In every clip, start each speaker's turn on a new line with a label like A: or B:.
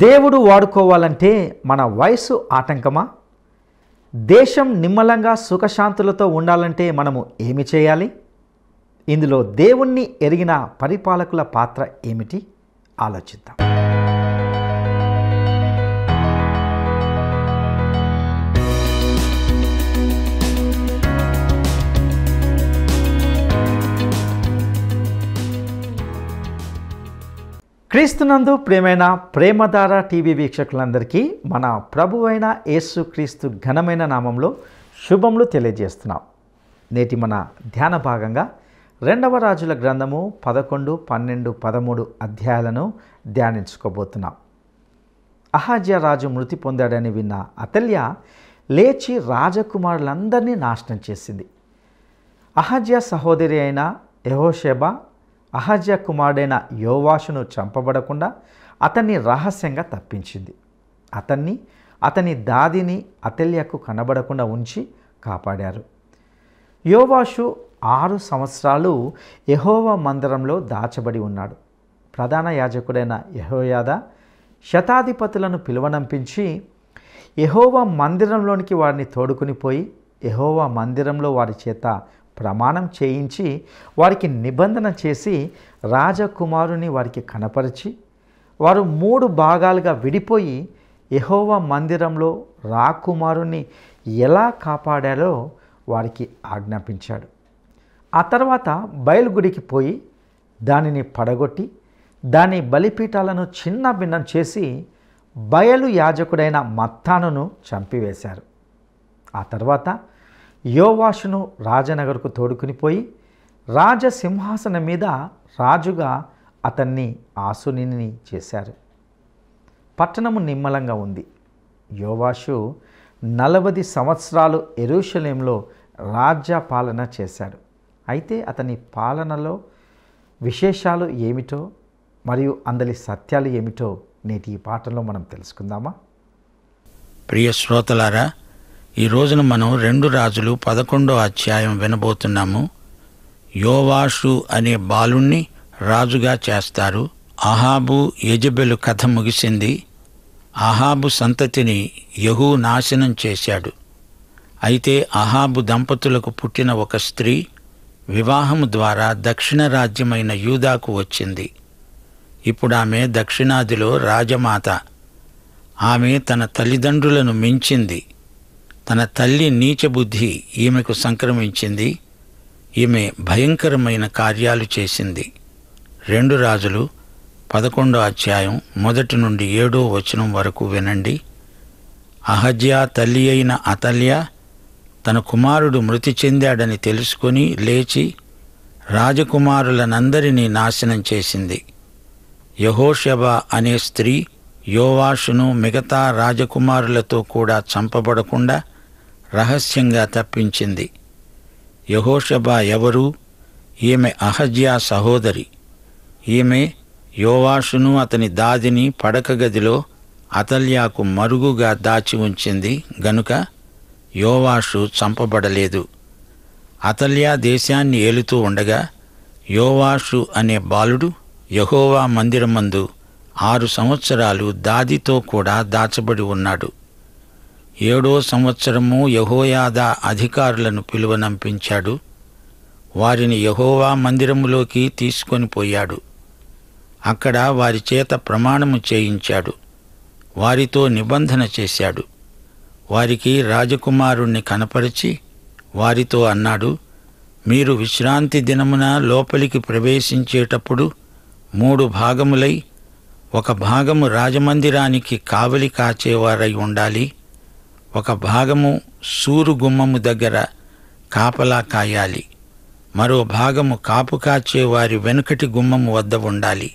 A: దేవుడు వాడుకోవాలంటే మన వయసు ఆటంకమా? దేశం నిమ్మలంగా సుఖశాంతులతో ఉండాలంటే మనము ఏమి చేయాలి? ఇందులో దేవుణ్ణి ఎరిగిన పరిపాలకుల పాత్ర ఏమిటి? ఆలోచిద్దాం. క్రీస్తునందు ప్రియమైన ప్రేమధార టీవీ వీక్షకులందరికీ మన ప్రభువైన యేసుక్రీస్తు ఘనమైన నామంలో శుభములు తెలియజేస్తున్నాం. నేటి మన ధ్యాన భాగంగా 2వ రాజుల గ్రంథము 11, 12, 13 అధ్యాయాలను ధ్యానించుకోబోతున్నాం. అహజ్యా రాజు మృతి పొందాడని విన్న అతల్య లేచి రాజకుమారులందరినీ నాశనం చేసింది. అహజ్యా సహోదరి అయిన యెహోషెబా అహజ్యా కుమారుడైన యోవాషును చంపబడకుండా అతన్ని రహస్యంగా తప్పించింది. అతని దాదిని అతల్యకు కనబడకుండా ఉంచి కాపాడారు. యోవాషు 6 సంవత్సరాలు యెహోవా మందిరంలో దాచబడి ఉన్నాడు. ప్రధాన యాజకుడైన యెహోయాదా శతాధిపతులను పిలువనంపించి యెహోవా మందిరంలోనికి వారిని తోడుకుని పోయి యెహోవా మందిరంలో వారి చేత ప్రమాణం చేయించి వారికి నిబంధన చేసి రాజకుమారుని వారికి కనపరిచి వారు 3 భాగాలుగా విడిపోయి యెహోవా మందిరంలో రాకుమారుని ఎలా కాపాడారో వారికి ఆజ్ఞాపించాడు. ఆ తర్వాత బయలుగుడికి పోయి దానిని పడగొట్టి దాని బలిపీఠాలను చిన్న భిన్నం చేసి బయలు యాజకుడైన మత్తానును చంపివేశారు. ఆ తర్వాత యోవాషును రాజనగరుకు తోడుకుని పోయి రాజసింహాసనం మీద రాజుగా అతన్ని ఆసునిని చేశారు. పట్టణము నిమ్మలంగా ఉంది. యోవాషు 40 సంవత్సరాలు యెరూషలేంలో రాజ్యపాలన చేశాడు. అయితే అతని పాలనలో విశేషాలు ఏమిటో మరియు అందలి సత్యాలు ఏమిటో నేటి ఈ పాఠంలో మనం తెలుసుకుందామా?
B: ప్రియ శ్రోతలారా, ఈ రోజున మనం 2 రాజులు 11వ అధ్యాయం వినబోతున్నాము. యోవాషు అనే బాలుణ్ణి రాజుగా చేస్తారు. అహాబు యెజెబెలు కథ ముగిసింది. అహాబు సంతతిని యెహూ నాశనం చేశాడు. అయితే అహాబు దంపతులకు పుట్టిన ఒక స్త్రీ వివాహము ద్వారా దక్షిణ రాజ్యమైన యూదాకు వచ్చింది. ఇప్పుడు ఆమె దక్షిణాదిలో రాజమాత. ఆమె తన తల్లిదండ్రులను మించింది. తన తల్లి నీచబుద్ధి ఈమెకు సంక్రమించింది. ఈమె భయంకరమైన కార్యాలు చేసింది. 2 రాజులు 11వ అధ్యాయం 1 నుండి 7వ వచనం వరకు వినండి. అహజ్యా తల్లి అయిన అతల్య తన కుమారుడు మృతి చెందాడని తెలుసుకొని లేచి రాజకుమారులనందరినీ నాశనం చేసింది. యెహోషెబా అనే స్త్రీ యోవాషును మిగతా రాజకుమారులతో కూడా చంపబడకుండా రహస్యంగా తప్పించింది. యెహోషెబా ఎవరు? ఈమె అహజ్యా సహోదరి. ఈమె యోవాషును అతని దాదిని పడక గదిలో అతల్యాకు మరుగుగా దాచి ఉంచింది గనుక యోవాషు చంపబడలేదు. అతల్యా దేశాన్ని ఏలుతూ ఉండగా యోవాషు అనే బాలుడు యెహోవా మందిరమందు 6 సంవత్సరాలు దాదితో కూడా దాచబడి ఉన్నాడు. 7వ సంవత్సరము యెహోయాదా అధికారులను పిలువనంపించాడు. వారిని యెహోవా మందిరములోకి తీసుకొని పోయాడు. అక్కడ వారి చేత ప్రమాణము చేయించాడు. వారితో నిబంధన చేశాడు. వారికి రాజకుమారుణ్ణి కనపరిచి వారితో అన్నాడు, మీరు విశ్రాంతి దినమున లోపలికి ప్రవేశించేటప్పుడు 3 భాగములై 1 భాగము రాజమందిరానికి కావలి కాచేవారై ఉండాలి. 1 భాగము సూరు గుమ్మము దగ్గర కాపలా కాయాలి. మరో భాగము కాపు కాచేవారి వెనుకటి గుమ్మము వద్ద ఉండాలి.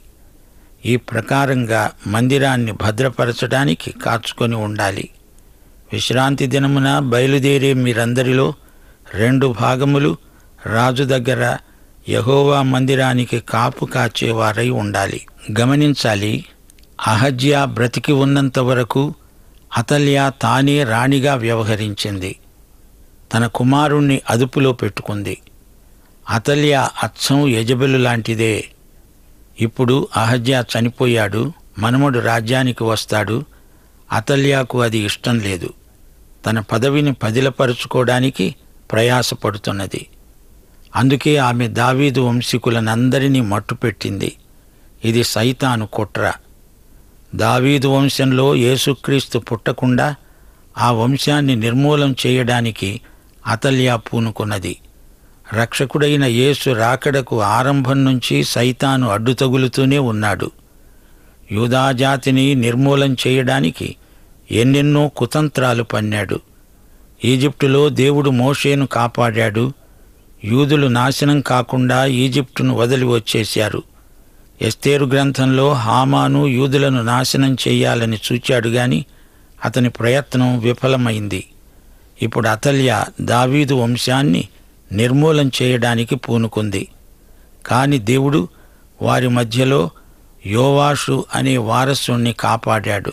B: ఈ ప్రకారంగా మందిరాన్ని భద్రపరచడానికి కాచుకొని ఉండాలి. విశ్రాంతి దినమున బయలుదేరే మీరందరిలో 2 భాగములు రాజు దగ్గర యెహోవా మందిరానికి కాపు కాచేవారై ఉండాలి. గమనించాలి, అహజ్యా బ్రతికి ఉన్నంత వరకు అతల్యా తానే రాణిగా వ్యవహరించింది. తన కుమారుణ్ణి అదుపులో పెట్టుకుంది. అతల్యా అచ్చం యెజెబెలు లాంటిదే. ఇప్పుడు అహజ్యా చనిపోయాడు. మనుమడు రాజ్యానికి వస్తాడు. అతల్యాకు అది ఇష్టం లేదు. తన పదవిని పదిలపరుచుకోవడానికి ప్రయాసపడుతున్నది. అందుకే ఆమె దావీదు వంశీకులనందరినీ మట్టుపెట్టింది. ఇది సైతాను కుట్ర. దావీదు వంశంలో యేసుక్రీస్తు పుట్టకుండా ఆ వంశాన్ని నిర్మూలం చేయడానికి అతల్యా పూనుకున్నది. రక్షకుడైన యేసు రాకడకు ఆరంభం నుంచి సైతాను అడ్డుతగులుతూనే ఉన్నాడు. యూదాజాతిని నిర్మూలం చేయడానికి ఎన్నెన్నో కుతంత్రాలు పన్నాడు. ఈజిప్టులో దేవుడు మోషేను కాపాడాడు. యూదులు నాశనం కాకుండా ఈజిప్టును వదిలి వచ్చేశారు. ఎస్తేరు గ్రంథంలో హామాను యూదులను నాశనం చెయ్యాలని చూచాడు గాని అతని ప్రయత్నం విఫలమైంది. ఇప్పుడు అతల్యా దావీదు వంశాన్ని నిర్మూలం చేయడానికి పూనుకుంది. కాని దేవుడు వారి మధ్యలో యోవాషు అనే వారసుణ్ణి కాపాడాడు.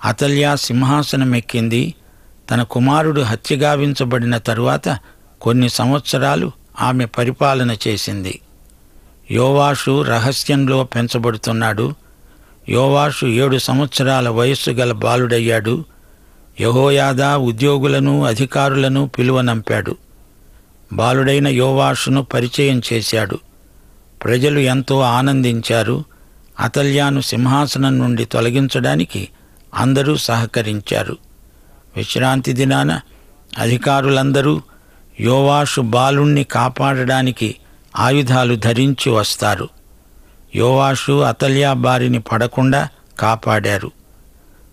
B: అతల్యా సింహాసనమెక్కింది. తన కుమారుడు హత్యగావించబడిన తరువాత కొన్ని సంవత్సరాలు ఆమె పరిపాలన చేసింది. యోవాషు రహస్యంలో పెంచబడుతున్నాడు. యోవాషు 7 సంవత్సరాల వయస్సు గల బాలుడయ్యాడు. యెహోయాదా ఉద్యోగులను అధికారులను పిలువనంపాడు. బాలుడైన యోవాషును పరిచయం చేశాడు. ప్రజలు ఎంతో ఆనందించారు. అతల్యాను సింహాసనం నుండి తొలగించడానికి అందరూ సహకరించారు. విశ్రాంతి దినాన అధికారులందరూ యోవాషు బాలుణ్ణి కాపాడడానికి ఆయుధాలు ధరించి వస్తారు. యోవాషు అతల్యా బారిని పడకుండా కాపాడారు.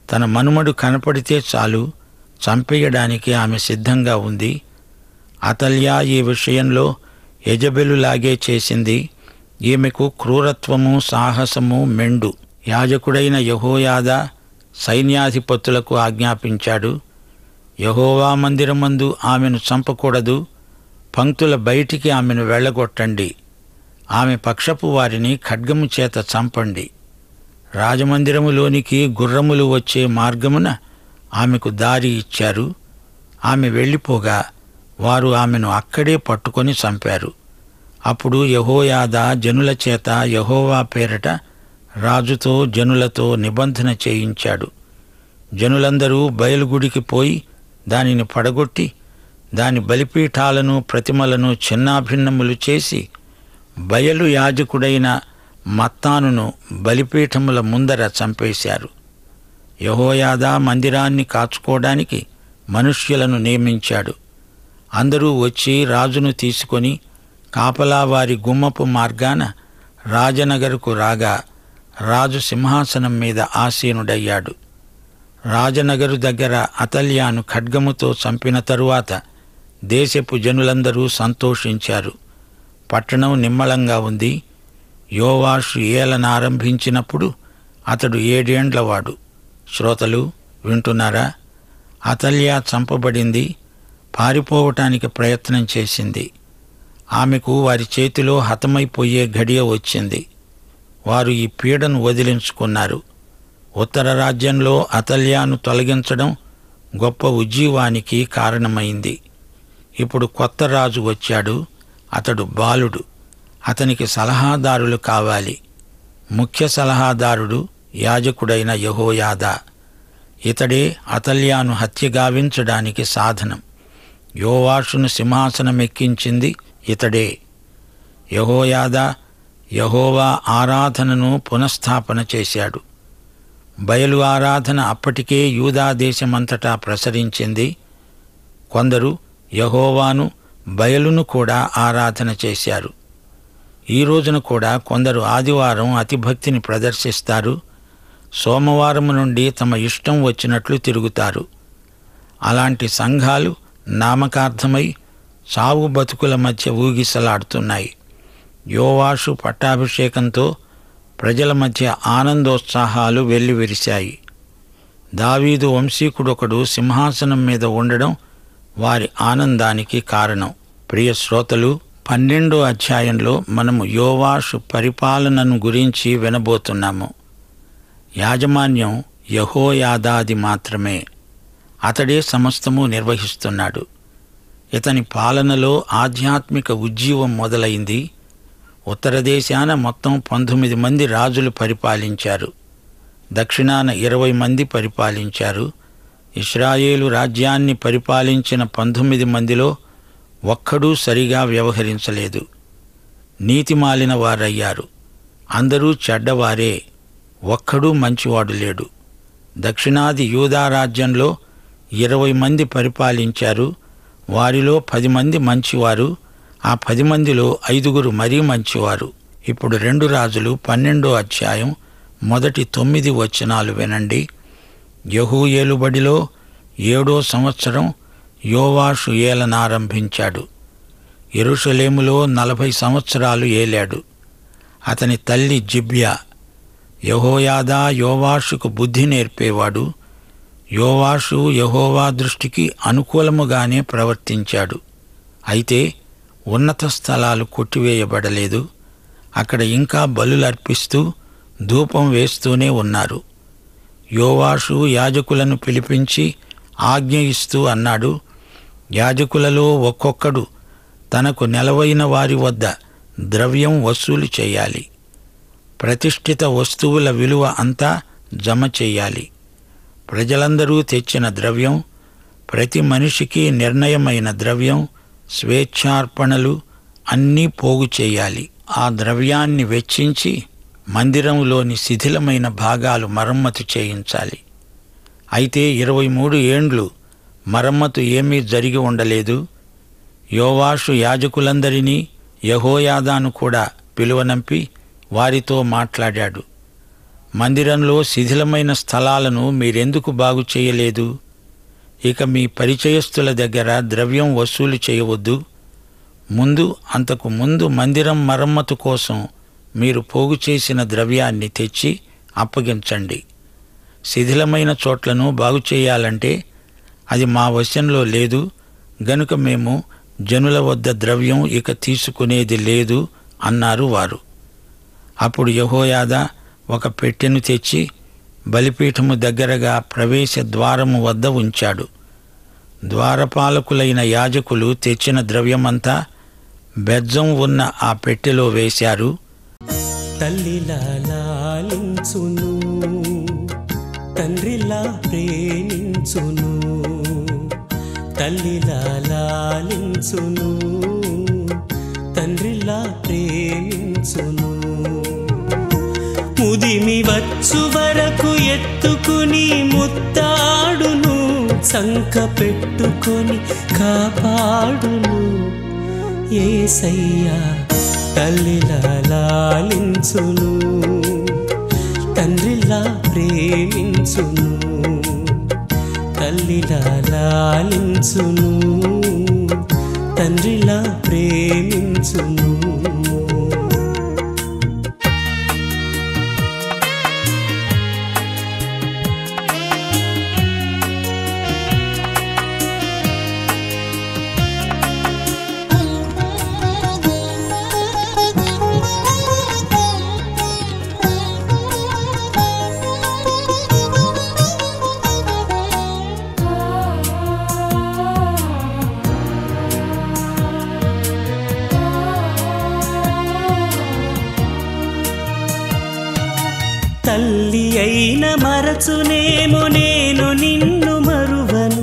B: తన మనుమడు కనపడితే చాలు చంపేయడానికి ఆమె సిద్ధంగా ఉంది. అతల్యా ఈ విషయంలో యెజబెలులాగే చేసింది. ఈమెకు క్రూరత్వము, సాహసము మెండు. యాజకుడైన యెహోయాదా సైన్యాధిపతులకు ఆజ్ఞాపించాడు, యెహోవా మందిరమందు ఆమెను చంపకూడదు, పంక్తుల బయటికి ఆమెను వెళ్ళగొట్టండి, ఆమె పక్షపు వారిని ఖడ్గము చేత చంపండి. రాజమందిరములోనికి గుర్రములు వచ్చే మార్గమున ఆమెకు దారి ఇచ్చారు. ఆమె వెళ్ళిపోగా వారు ఆమెను అక్కడే పట్టుకొని చంపారు. అప్పుడు యెహోయాదా జనుల చేత యెహోవా పేరట రాజుతో జనులతో నిబంధన చేయించాడు. జనులందరూ బయలుగుడికి పోయి దానిని పడగొట్టి దాని బలిపీఠాలను ప్రతిమలను చిన్నాభిన్నములు చేసి బయలు యాజకుడైన మత్తానును బలిపీఠముల ముందర చంపేశారు. యెహోయాదా మందిరాన్ని కాచుకోవడానికి మనుష్యులను నియమించాడు. అందరూ వచ్చి రాజును తీసుకొని కాపలావారి గుమ్మపు మార్గాన రాజనగరుకు రాగా రాజు సింహాసనం మీద ఆసీనుడయ్యాడు. రాజనగరు దగ్గర అతల్యాను ఖడ్గముతో చంపిన తరువాత దేశపు జనులందరూ సంతోషించారు. పట్టణం నిమ్మళంగా ఉంది. యోవాషు ఏలనారంభించినప్పుడు అతడు 7 ఏండ్లవాడు. శ్రోతలు వింటున్నారా? అతల్యా చంపబడింది. పారిపోవటానికి ప్రయత్నం చేసింది. ఆమెకు వారి చేతిలో హతమైపోయే ఘడియ వచ్చింది. వారు ఈ పీడను వదిలించుకున్నారు. ఉత్తర రాజ్యంలో అతల్యాను తొలగించడం గొప్ప ఉజ్జీవానికి కారణమైంది. ఇప్పుడు కొత్త రాజు వచ్చాడు. అతడు బాలుడు. అతనికి సలహాదారులు కావాలి. ముఖ్య సలహాదారుడు యాజకుడైన యెహోయాదా. ఇతడే అతల్యాను హత్యగావించడానికి సాధనం. యోవాషును సింహాసనమెక్కించింది ఇతడే. యెహోయాదా యెహోవా ఆరాధనను పునఃస్థాపన చేశాడు. బయలు ఆరాధన అప్పటికే యూదా దేశమంతటా ప్రసరించింది. కొందరు యెహోవాను బయలును కూడా ఆరాధన చేశారు. ఈ రోజున కూడా కొందరు ఆదివారం అతిభక్తిని ప్రదర్శిస్తారు. సోమవారం నుండి తమ ఇష్టం వచ్చినట్లు తిరుగుతారు. అలాంటి సంఘాలు నామకార్థమై చావు బతుకుల మధ్య ఊగిసలాడుతున్నాయి. యోవాషు పట్టాభిషేకంతో ప్రజల మధ్య ఆనందోత్సాహాలు వెల్లివిరిశాయి. దావీదు వంశీకుడొకడు సింహాసనం మీద ఉండడం వారి ఆనందానికి కారణం. ప్రియ శ్రోతలు, 12వ అధ్యాయంలో మనము యోవాషు పరిపాలనను గురించి వినబోతున్నాము. యాజమాన్యం యెహోయాదాది మాత్రమే. అతడే సమస్తము నిర్వహిస్తున్నాడు. ఇతని పాలనలో ఆధ్యాత్మిక ఉజ్జీవం మొదలైంది. ఉత్తర దేశాన మొత్తం 19 మంది రాజులు పరిపాలించారు. దక్షిణాన 20 మంది పరిపాలించారు. ఇశ్రాయేలు రాజ్యాన్ని పరిపాలించిన 19 మందిలో ఒక్కడూ సరిగా వ్యవహరించలేదు. నీతిమాలిన వారయ్యారు. అందరూ చెడ్డవారే, ఒక్కడూ మంచివాడు లేడు. దక్షిణాది యూదా రాజ్యంలో 20 మంది పరిపాలించారు. వారిలో 10 మంది మంచివారు, ఆ 10 మందిలో 5 మరీ మంచివారు. ఇప్పుడు 2 రాజులు 12వ అధ్యాయం మొదటి 9 వచనాలు వినండి. యెహూ ఏలుబడిలో 7వ సంవత్సరం యోవాషు ఏలనారంభించాడు. యెరూషలేములో 40 సంవత్సరాలు ఏలాడు. అతని తల్లి జిబ్యా. యెహోయాదా యోవాషుకు బుద్ధి నేర్పేవాడు. యోవాషు యెహోవా దృష్టికి అనుకూలముగానే ప్రవర్తించాడు. అయితే ఉన్నత స్థలాలు కొట్టివేయబడలేదు. అక్కడ ఇంకా బలులర్పిస్తూ ధూపం వేస్తూనే ఉన్నారు. యోవాషు యాజకులను పిలిపించి ఆజ్ఞ ఇస్తూ అన్నాడు, యాజకులలో ఒక్కొక్కడు తనకు నెలవైన వారి వద్ద ద్రవ్యం వసూలు చేయాలి. ప్రతిష్ఠిత వస్తువుల విలువ అంతా జమ చెయ్యాలి. ప్రజలందరూ తెచ్చిన ద్రవ్యం, ప్రతి మనిషికి నిర్ణయమైన ద్రవ్యం, స్వేచ్ఛార్పణలు అన్నీ పోగు చేయాలి. ఆ ద్రవ్యాన్ని వెచ్చించి మందిరంలోని శిథిలమైన భాగాలు మరమ్మతు చేయించాలి. అయితే 23 ఏండ్లు మరమ్మతు ఏమీ జరిగి ఉండలేదు. యోవాషు యాజకులందరినీ యెహోయాదాను కూడా పిలువనంపి వారితో మాట్లాడాడు. మందిరంలో శిథిలమైన స్థలాలను మీరెందుకు బాగు చేయలేదు? ఇక మీ పరిచయస్తుల దగ్గర ద్రవ్యం వసూలు చేయవద్దు. అంతకు ముందు మందిరం మరమ్మతు కోసం మీరు పోగు చేసిన ద్రవ్యాన్ని తెచ్చి అప్పగించండి. శిథిలమైన చోట్లను బాగు చేయాలంటే అది మా వశంలో లేదు గనుక మేము జనుల వద్ద ద్రవ్యం ఇక తీసుకునేది లేదు అన్నారు వారు. అప్పుడు యెహోయాదా ఒక పెట్టెను తెచ్చి బలిపీఠము దగ్గరగా ప్రవేశ ద్వారము వద్ద ఉంచాడు. ద్వారపాలకులైన యాజకులు తెచ్చిన ద్రవ్యమంతా బెజ్జం ఉన్న ఆ పెట్టెలో వేశారు.
C: తల్లిలా లాలించును, తండ్రిలా ప్రేమించును. తల్లిలా లాలించును, తండ్రిలా ప్రేమించును. ముదిమి వచ్చు వరకు ఎత్తుకుని ముత్తాడును, సంక పెట్టుకొని కాపాడును. యేసయ్యా తల్లిలా లాలించును, తండ్రిలా ప్రేమించును. తల్లిలా లాలించును, తండ్రిలా ప్రేమించును. తల్లి అయిన మరచునేమో నేను నిన్ను మరువను,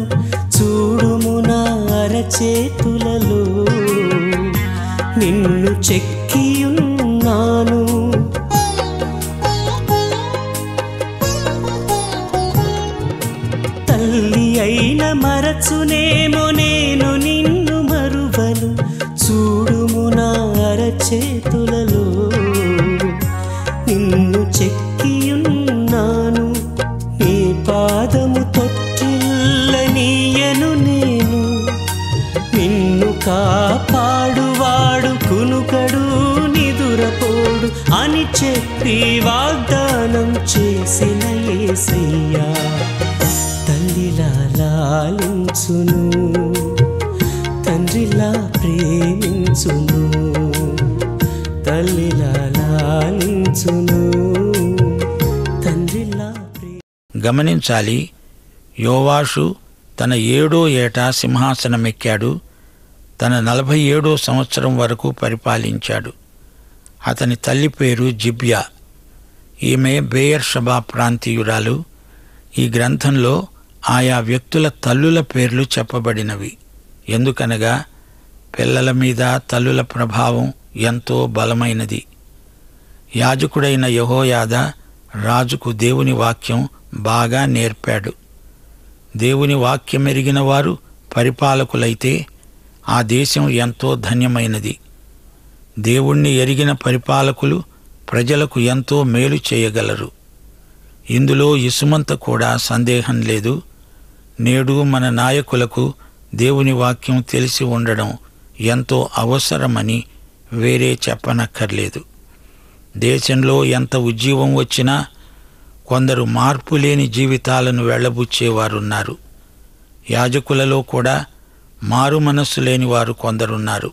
C: చూడుము నా అరచేతులలో నిన్ను చెక్కియున్నాను. తల్లి అయిన మరచునేమో నేను నిన్ను మరువను, చూడుము నా అరచేతులలో నిన్ను చెక్కియున్నాను. నీ పాదము తొట్టిల్లనీయను నేను, నిన్ను కాపాడువాడు కునుకడు నిదురపోడు అని చెప్పి వాగ్దానం చేసిన యేసయ్యా తల్లిలా లాలించును, తండ్రిలా ప్రేమించును. తల్లిలా లాలించును, తండ్రిలా
B: గమనించాలి, యోవాషు తన 7వ ఏట సింహాసనమెక్కాడు. తన 47వ సంవత్సరం వరకు పరిపాలించాడు. అతని తల్లి పేరు జిబ్యా. ఈమె బెయేర్షెబా ప్రాంతీయురాలు. ఈ గ్రంథంలో ఆయా వ్యక్తుల తల్లుల పేర్లు చెప్పబడినవి. ఎందుకనగా పిల్లల మీద తల్లుల ప్రభావం ఎంతో బలమైనది. యాజకుడైన యెహోయాదా రాజుకు దేవుని వాక్యం బాగా నేర్పాడు. దేవుని వాక్యం ఎరిగిన వారు పరిపాలకులైతే ఆ దేశం ఎంతో ధన్యమైనది. దేవుణ్ణి ఎరిగిన పరిపాలకులు ప్రజలకు ఎంతో మేలు చేయగలరు. ఇందులో ఇసుమంత కూడా సందేహం లేదు. నేడు మన నాయకులకు దేవుని వాక్యం తెలిసి ఉండడం ఎంతో అవసరమని వేరే చెప్పనక్కర్లేదు. దేశంలో ఎంత ఉజ్జీవం వచ్చినా కొందరు మార్పులేని జీవితాలను వెళ్లబుచ్చేవారున్నారు. యాజకులలో కూడా మారు మనస్సు లేని వారు కొందరున్నారు.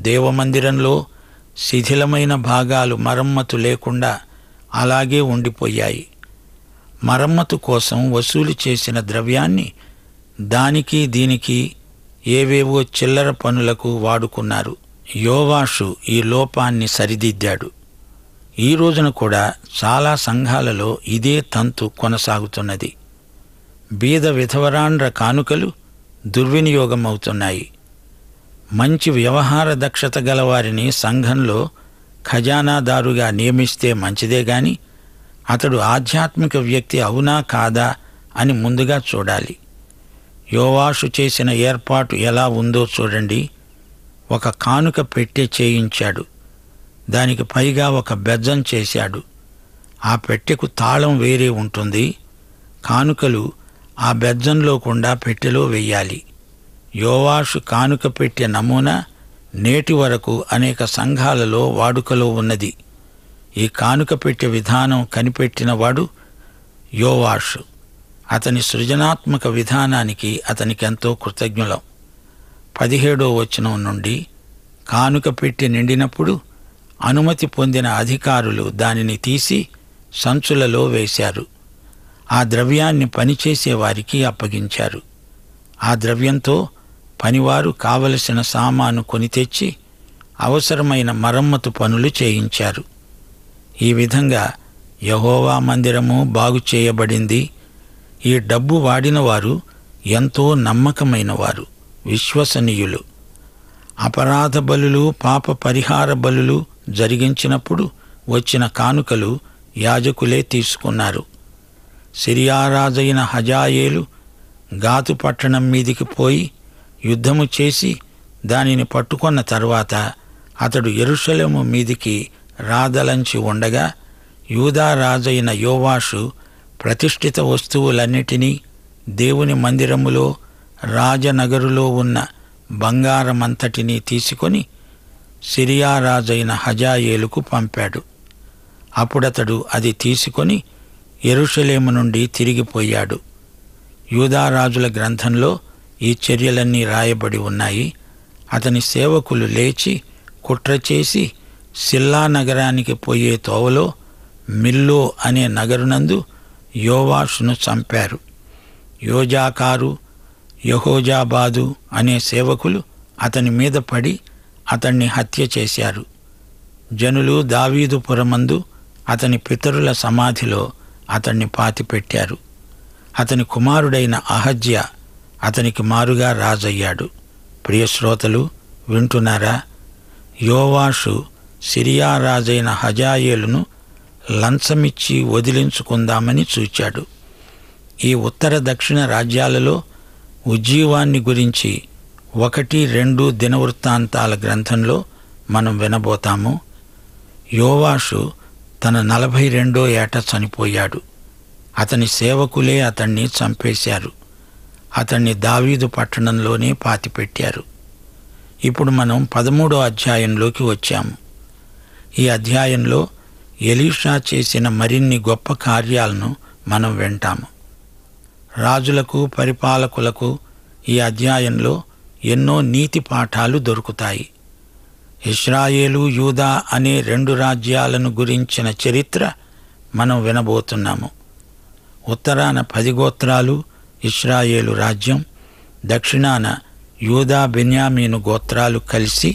B: దేవమందిరంలో శిథిలమైన భాగాలు మరమ్మతు లేకుండా అలాగే ఉండిపోయాయి. మరమ్మతు కోసం వసూలు చేసిన ద్రవ్యాన్ని దానికి దీనికి ఏవేవో చిల్లర పనులకు వాడుకున్నారు. యోవాషు ఈ లోపాన్ని సరిదిద్దాడు. ఈ రోజున కూడా చాలా సంఘాలలో ఇదే తంతు కొనసాగుతున్నది. బీద విధవరాండ్ర కానుకలు దుర్వినియోగమవుతున్నాయి. మంచి వ్యవహార దక్షత గలవారిని సంఘంలో ఖజానాదారుగా నియమిస్తే మంచిదే గాని అతడు ఆధ్యాత్మిక వ్యక్తి అవునా కాదా అని ముందుగా చూడాలి. యోవాషు చేసిన ఏర్పాటు ఎలా ఉందో చూడండి. ఒక కానుక పెట్టె చేయించాడు. దానికి పైగా ఒక బెజ్జం చేశాడు. ఆ పెట్టెకు తాళం వేరే ఉంటుంది. కానుకలు ఆ బెజ్జంలో గుండా పెట్టెలో వెయ్యాలి. యోవాషు కానుక పెట్టె నమూనా నేటి వరకు అనేక సంఘాలలో వాడుకలో ఉన్నది. ఈ కానుక పెట్టె విధానం కనిపెట్టినవాడు యోవాషు. అతని సృజనాత్మక విధానానికి అతనికెంతో కృతజ్ఞులం. 17వ వచనం నుండి కానుక పెట్టె నిండినప్పుడు అనుమతి పొందిన అధికారులు దానిని తీసి సంచులలో వేశారు. ఆ ద్రవ్యాన్ని పనిచేసేవారికి అప్పగించారు. ఆ ద్రవ్యంతో పనివారు కావలసిన సామాను కొని తెచ్చి అవసరమైన మరమ్మతు పనులు చేయించారు. ఈ విధంగా యెహోవా మందిరము బాగు చేయబడింది. ఈ డబ్బు వాడిన వారు ఎంతో నమ్మకమైన వారు, విశ్వసనీయులు. అపరాధ బలులు, పాప పరిహార బలులు జరిగించినప్పుడు వచ్చిన కానుకలు యాజకులే తీసుకున్నారు. సిరియా రాజైన హజాయేలు గాతు పట్టణం మీదికి పోయి యుద్ధము చేసి దానిని పట్టుకొన్న తర్వాత అతడు యెరూషలేము మీదికి రాదలంచి ఉండగా యూదా రాజైన యోవాషు ప్రతిష్ఠిత వస్తువులన్నిటినీ, దేవుని మందిరములో రాజనగరులో ఉన్న బంగారమంతటినీ తీసుకొని సిరియా రాజైన హజాయేలుకు పంపాడు. అప్పుడతడు అది తీసుకొని యెరూషలేము నుండి తిరిగిపోయాడు. యూదారాజుల గ్రంథంలో ఈ చర్యలన్నీ రాయబడి ఉన్నాయి. అతని సేవకులు లేచి కుట్ర చేసి సిల్లా నగరానికి పోయే తోవలో మిల్లో అనే నగరునందు యోవాషును చంపారు. యోజాకారు, యెహోజాబాదు అనే సేవకులు అతని మీద పడి అతన్ని హత్య చేశారు. జనులు దావీదు పురమందు అతని పితరుల సమాధిలో అతన్ని పాతిపెట్టారు. అతని కుమారుడైన అహజ్యా అతనికి మారుగా రాజయ్యాడు. ప్రియశ్రోతలు వింటున్నారా? యోవాషు సిరియా రాజైన హజాయేలును లంచమిచ్చి వదిలించుకుందామని చూచాడు. ఈ ఉత్తర దక్షిణ రాజ్యాలలో ఉజ్జీవాన్ని గురించి 1-2 దినవృత్తాంతాల గ్రంథంలో మనం వినబోతాము. యోవాషు తన 42వ ఏట చనిపోయాడు. అతని సేవకులే అతన్ని చంపేశారు. అతన్ని దావీదు పట్టణంలోనే పాతిపెట్టారు. ఇప్పుడు మనం 13వ అధ్యాయంలోకి వచ్చాము. ఈ అధ్యాయంలో ఎలీషా చేసిన మరిన్ని గొప్ప కార్యాలను మనం వింటాము. రాజులకు, పరిపాలకులకు ఈ అధ్యాయంలో ఎన్నో నీతి పాఠాలు దొరుకుతాయి. ఇశ్రాయేలు, యూదా అనే 2 రాజ్యాలను గురించిన చరిత్ర మనం వినబోతున్నాము. ఉత్తరాన 10 గోత్రాలు ఇశ్రాయేలు రాజ్యం, దక్షిణాన యూదా, బెన్యామీను గోత్రాలు కలిసి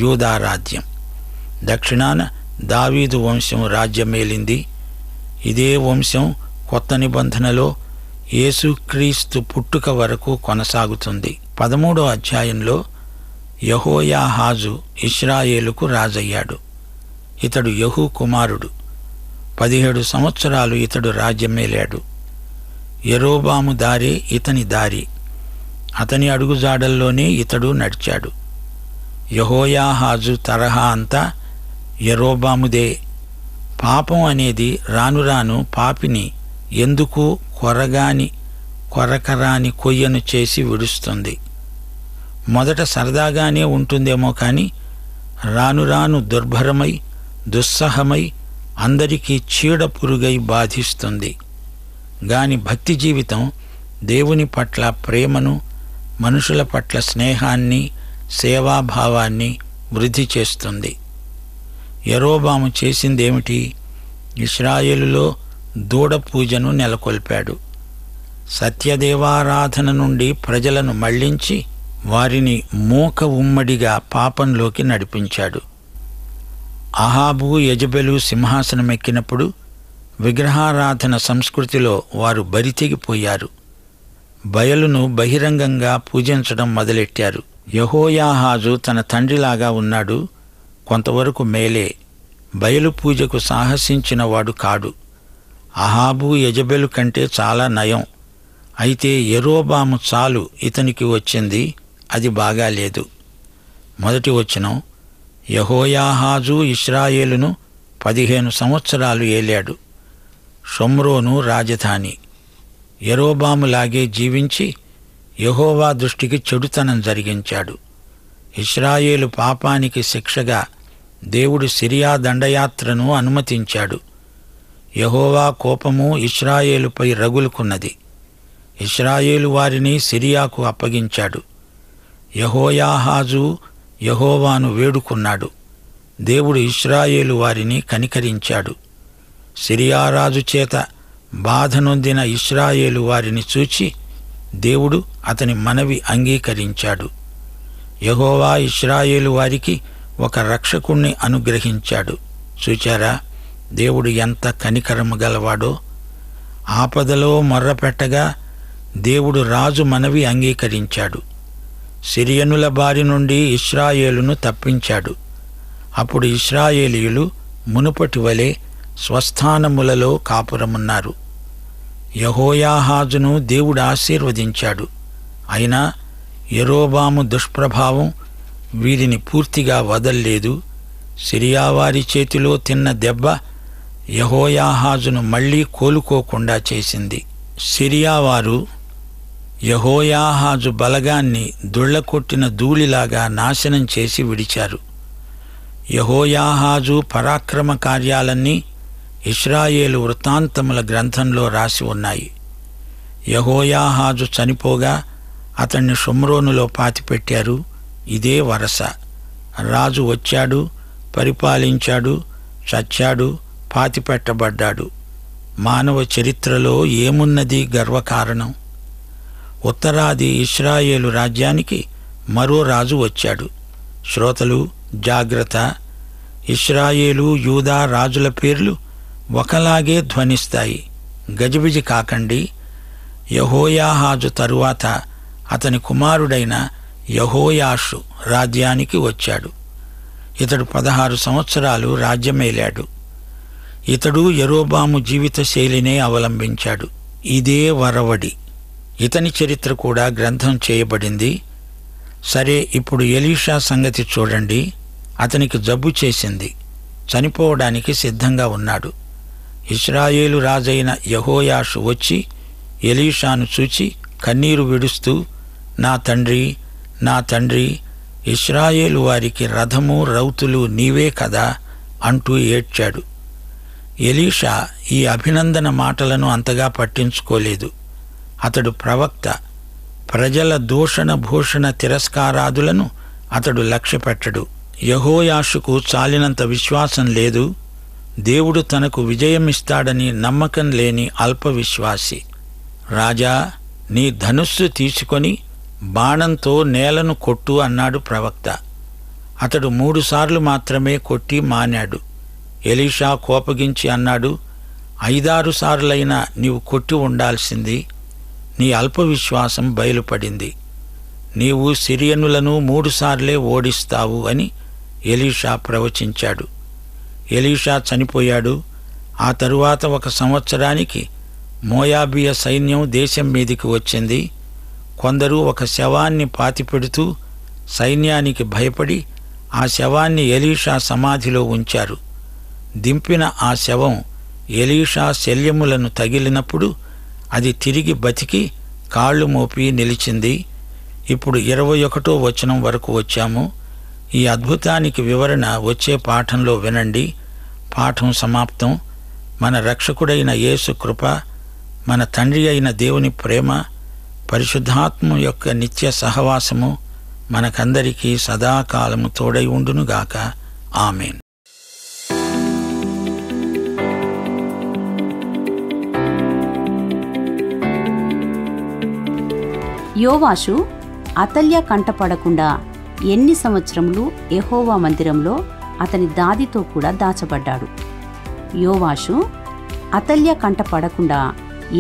B: యూదా రాజ్యం. దక్షిణాన దావీదు వంశం రాజ్యమేలింది. ఇదే వంశం కొత్త నిబంధనలో యేసుక్రీస్తు పుట్టుక వరకు కొనసాగుతుంది. 13వ అధ్యాయంలో యెహోయాహాజు ఇశ్రాయేలుకు రాజయ్యాడు. ఇతడు యెహూ కుమారుడు. 17 సంవత్సరాలు ఇతడు రాజ్యమేలాడు. యెరోబాము దారే ఇతని దారి. అతని అడుగుజాడల్లోనే ఇతడు నడిచాడు. యెహోయాహాజు తరహా అంతా యెరోబాముదే. పాపం అనేది రాను రాను పాపిని ఎందుకు కొరకరాని కొయ్యను చేసి విడుస్తుంది. మొదట సరదాగానే ఉంటుందేమో కాని రాను రాను దుర్భరమై దుస్సహమై అందరికీ చీడ పురుగై బాధిస్తుంది. గాని భక్తి జీవితం దేవుని పట్ల ప్రేమను, మనుషుల పట్ల స్నేహాన్ని, సేవాభావాన్ని వృద్ధి చేస్తుంది. యెరోబాము చేసిందేమిటి? ఇశ్రాయేలులో దూడ పూజను నెలకొల్పాడు. సత్యదేవారాధన నుండి ప్రజలను మళ్లించి వారిని మూక ఉమ్మడిగా పాపంలోకి నడిపించాడు. అహాబు, యెజెబెలు సింహాసనమెక్కినప్పుడు విగ్రహారాధన సంస్కృతిలో వారు బరితెగిపోయారు. బయలును బహిరంగంగా పూజించడం మొదలెట్టారు. యెహోయాహాజు తన తండ్రిలాగా ఉన్నాడు. కొంతవరకు మేలే. బయలు పూజకు సాహసించినవాడు కాడు. అహాబు, యెజెబెలు కంటే చాలా నయం. అయితే యెరోబాము చాలు ఇతనికి వచ్చింది. అది బాగాలేదు. 1వ వచనం, యెహోయాహాజు ఇశ్రాయేలును 15 సంవత్సరాలు ఏలాడు. షోమ్రోను రాజధాని. యెరోబాములాగే జీవించి యెహోవా దృష్టికి చెడుతనం జరిగించాడు. ఇశ్రాయేలు పాపానికి శిక్షగా దేవుడు సిరియా దండయాత్రను అనుమతించాడు. యెహోవా కోపము ఇశ్రాయేలుపై రగులుకున్నది. ఇశ్రాయేలు వారిని సిరియాకు అప్పగించాడు. యెహోయాహాజు యెహోవాను వేడుకున్నాడు. దేవుడు ఇశ్రాయేలు వారిని కనికరించాడు. సిరియారాజు చేత బాధ నొందిన ఇశ్రాయేలు వారిని చూచి దేవుడు అతని మనవి అంగీకరించాడు. యెహోవా ఇశ్రాయేలు వారికి ఒక రక్షకుణ్ణి అనుగ్రహించాడు. చూచారా దేవుడు ఎంత కనికరము గలవాడో! ఆపదలో మొర్రపెట్టగా దేవుడు రాజు మనవి అంగీకరించాడు. సిరియనుల బారి నుండి ఇశ్రాయేలును తప్పించాడు. అప్పుడు ఇశ్రాయేలీయులు మునుపటి వలె స్వస్థానములలో కాపురమున్నారు. యెహోయాహాజును దేవుడు ఆశీర్వదించాడు. అయినా యెరోబాము దుష్ప్రభావం వీరిని పూర్తిగా వదల్లేదు. సిరియావారి చేతిలో తిన్న దెబ్బ యెహోయాహాజును మళ్లీ కోలుకోకుండా చేసింది. సిరియావారు యెహోయాహాజు బలగాన్ని దుళ్లకొట్టిన ధూళిలాగా నాశనం చేసి విడిచారు. యెహోయాహాజు పరాక్రమ కార్యాలన్నీ ఇశ్రాయేలు వృత్తాంతముల గ్రంథంలో రాసి ఉన్నాయి. యెహోయాహాజు చనిపోగా అతన్ని షోమ్రోనులో పాతిపెట్టారు. ఇదే వరస. రాజు వచ్చాడు, పరిపాలించాడు, చచ్చాడు, పాతిపెట్టబడ్డాడు. మానవ చరిత్రలో ఏమున్నది గర్వకారణం? ఉత్తరాది ఇశ్రాయేలు రాజ్యానికి మరో రాజు వచ్చాడు. శ్రోతలు జాగ్రత్త! ఇశ్రాయేలు, యూదా రాజుల పేర్లు ఒకలాగే ధ్వనిస్తాయి. గజిబిజి కాకండి. యెహోయాహాజు తరువాత అతని కుమారుడైన యెహోయాషు రాజ్యానికి వచ్చాడు. ఇతడు 16 సంవత్సరాలు రాజ్యమేలాడు. ఇతడు యెరోబాము జీవిత శైలినే అవలంబించాడు. ఇదే వరవడి. ఇతని చరిత్ర కూడా గ్రంథం చేయబడింది. సరే, ఇప్పుడు ఎలీషా సంగతి చూడండి. అతనికి జబ్బు చేసింది. చనిపోవడానికి సిద్ధంగా ఉన్నాడు. ఇశ్రాయేలు రాజైన యెహోయాషు వచ్చి ఎలీషాను చూచి కన్నీరు విడుస్తూ, నా తండ్రి, నా తండ్రి, ఇశ్రాయేలు వారికి రథము రౌతులు నీవే కదా అంటూ ఏడ్చాడు. ఎలీషా ఈ అభినందన మాటలను అంతగా పట్టించుకోలేదు. అతడు ప్రవక్త. ప్రజల దూషణ భూషణ తిరస్కారాదులను అతడు లక్ష్యపెట్టడు. యెహోయాషుకు చాలినంత విశ్వాసం లేదు. దేవుడు తనకు విజయమిస్తాడని నమ్మకం లేని అల్ప విశ్వాసి. రాజా, నీ ధనుస్సు తీసుకొని బాణంతో నేలను కొట్టు అన్నాడు ప్రవక్త. అతడు 3 సార్లు మాత్రమే కొట్టి మానాడు. ఎలీషా కోపగించి అన్నాడు, 5-6 సార్లైనా నీవు కొట్టి ఉండాల్సింది. నీ అల్ప విశ్వాసం బయలుపడింది. నీవు సిరియనులను 3 సార్లే ఓడిస్తావు అని ఎలీషా ప్రవచించాడు. ఎలీషా చనిపోయాడు. ఆ తరువాత 1 సంవత్సరానికి మోయాబీయ సైన్యం దేశం మీదికి వచ్చింది. కొందరు ఒక శవాన్ని పాతిపెడుతూ సైన్యానికి భయపడి ఆ శవాన్ని ఎలీషా సమాధిలో ఉంచారు. దింపిన ఆ శవం ఎలీషా శల్యములను తగిలినప్పుడు అది తిరిగి బతికి కాళ్ళు మోపి నిలిచింది. ఇప్పుడు 21వ వచనం వరకు వచ్చాము. ఈ అద్భుతానికి వివరణ వచ్చే పాఠంలో వినండి. పాఠం సమాప్తం. మన రక్షకుడైన యేసు కృప, మన తండ్రి అయిన దేవుని ప్రేమ, పరిశుద్ధాత్మ యొక్క నిత్య సహవాసము మనకందరికీ సదాకాలము తోడై ఉండునుగాక. ఆమేన్.
D: యోవాషు అతల్య కంటపడకుండా ఎన్ని సంవత్సరములు యెహోవా మందిరంలో అతని దాదితో కూడా దాచబడ్డాడు. యోవాషు అతల్య కంటపడకుండా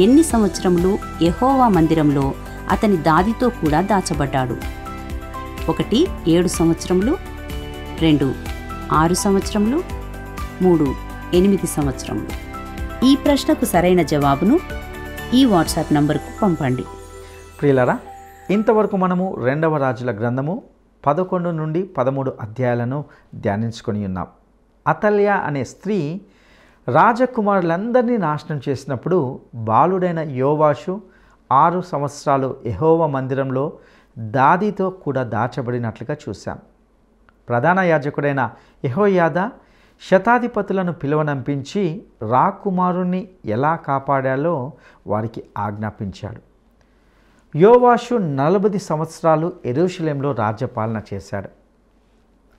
D: ఎన్ని సంవత్సరములు యెహోవా మందిరంలో అతని దాదితో కూడా దాచబడ్డాడు. 1 7 సంవత్సరములు, 2 6 సంవత్సరములు, 3 8 సంవత్సరములు. ఈ ప్రశ్నకు సరైన జవాబును ఈ వాట్సాప్ నంబర్కు పంపండి.
A: ప్రియులారా, ఇంతవరకు మనము 2వ రాజుల గ్రంథము 11 నుండి 13 అధ్యాయాలను ధ్యానించుకొని ఉన్నాం. అతల్య అనే స్త్రీ రాజకుమారులందరినీ నాశనం చేసినప్పుడు బాలుడైన యోవాషు 6 సంవత్సరాలు యెహోవా మందిరంలో దాదితో కూడా దాచబడినట్లుగా చూశాం. ప్రధాన యాజకుడైన యెహోయాదా శతాధిపతులను పిలువనంపించి రాకుమారుణ్ణి ఎలా కాపాడాలో వారికి ఆజ్ఞాపించాడు. యోవాషు 40 సంవత్సరాలు యెరూషలేంలో రాజ్యపాలన చేశాడు.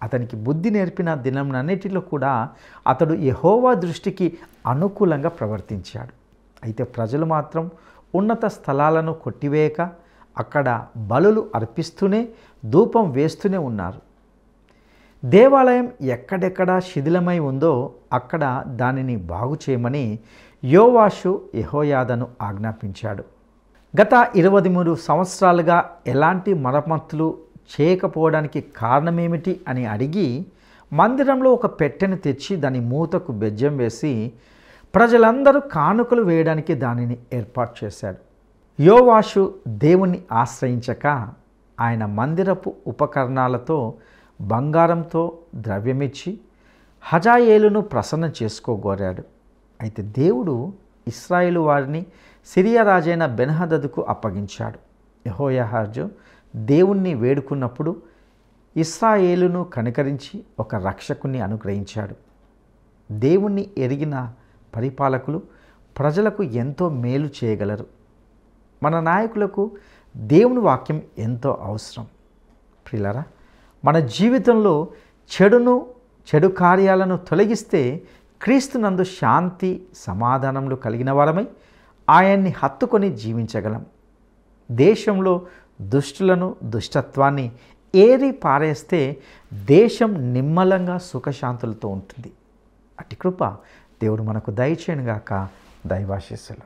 A: అతనికి బుద్ధి నేర్పిన దినములన్నిటిలో కూడా అతడు యెహోవా దృష్టికి అనుకూలంగా ప్రవర్తించాడు. అయితే ప్రజలు మాత్రం ఉన్నత స్థలాలను కొట్టివేయక అక్కడ బలులు అర్పిస్తూనే ధూపం వేస్తూనే ఉన్నారు. దేవాలయం ఎక్కడెక్కడ శిథిలమై ఉందో అక్కడ దానిని బాగు చేయమని యోవాషు యెహోయాదాను ఆజ్ఞాపించాడు. గత 23 సంవత్సరాలుగా ఎలాంటి మరమ్మతులు చేయకపోవడానికి కారణమేమిటి అని అడిగి మందిరంలో ఒక పెట్టెను తెచ్చి దాని మూతకు బెజ్జం వేసి ప్రజలందరూ కానుకలు వేయడానికి దానిని ఏర్పాటు చేశాడు. యోవాషు దేవుణ్ణి ఆశ్రయించక ఆయన మందిరపు ఉపకరణాలతో బంగారంతో ద్రవ్యమిచ్చి హజాయేలును ప్రసన్నం చేసుకోగోరాడు. అయితే దేవుడు ఇశ్రాయేలు వారిని సిరియా రాజైన బెన్హదదుకు అప్పగించాడు. యెహోయాహాజు దేవుణ్ణి వేడుకున్నప్పుడు ఇశ్రాయేలును కనికరించి ఒక రక్షకుని అనుగ్రహించాడు. దేవుణ్ణి ఎరిగిన పరిపాలకులు ప్రజలకు ఎంతో మేలు చేయగలరు. మన నాయకులకు దేవుని వాక్యం ఎంతో అవసరం. ప్రియులారా, మన జీవితంలో చెడు కార్యాలను తొలగిస్తే క్రీస్తునందు శాంతి సమాధానములు కలిగిన వారమై ఆయన్ని హత్తుకొని జీవించగలం. దేశంలో దుష్టులను దుష్టత్వాన్ని ఏరి పారేస్తే దేశం నిమ్మలంగా సుఖశాంతులతో ఉంటుంది. అట్టి కృప దేవుడు మనకు దయచేయనుగాక. దైవాశీస్సులు.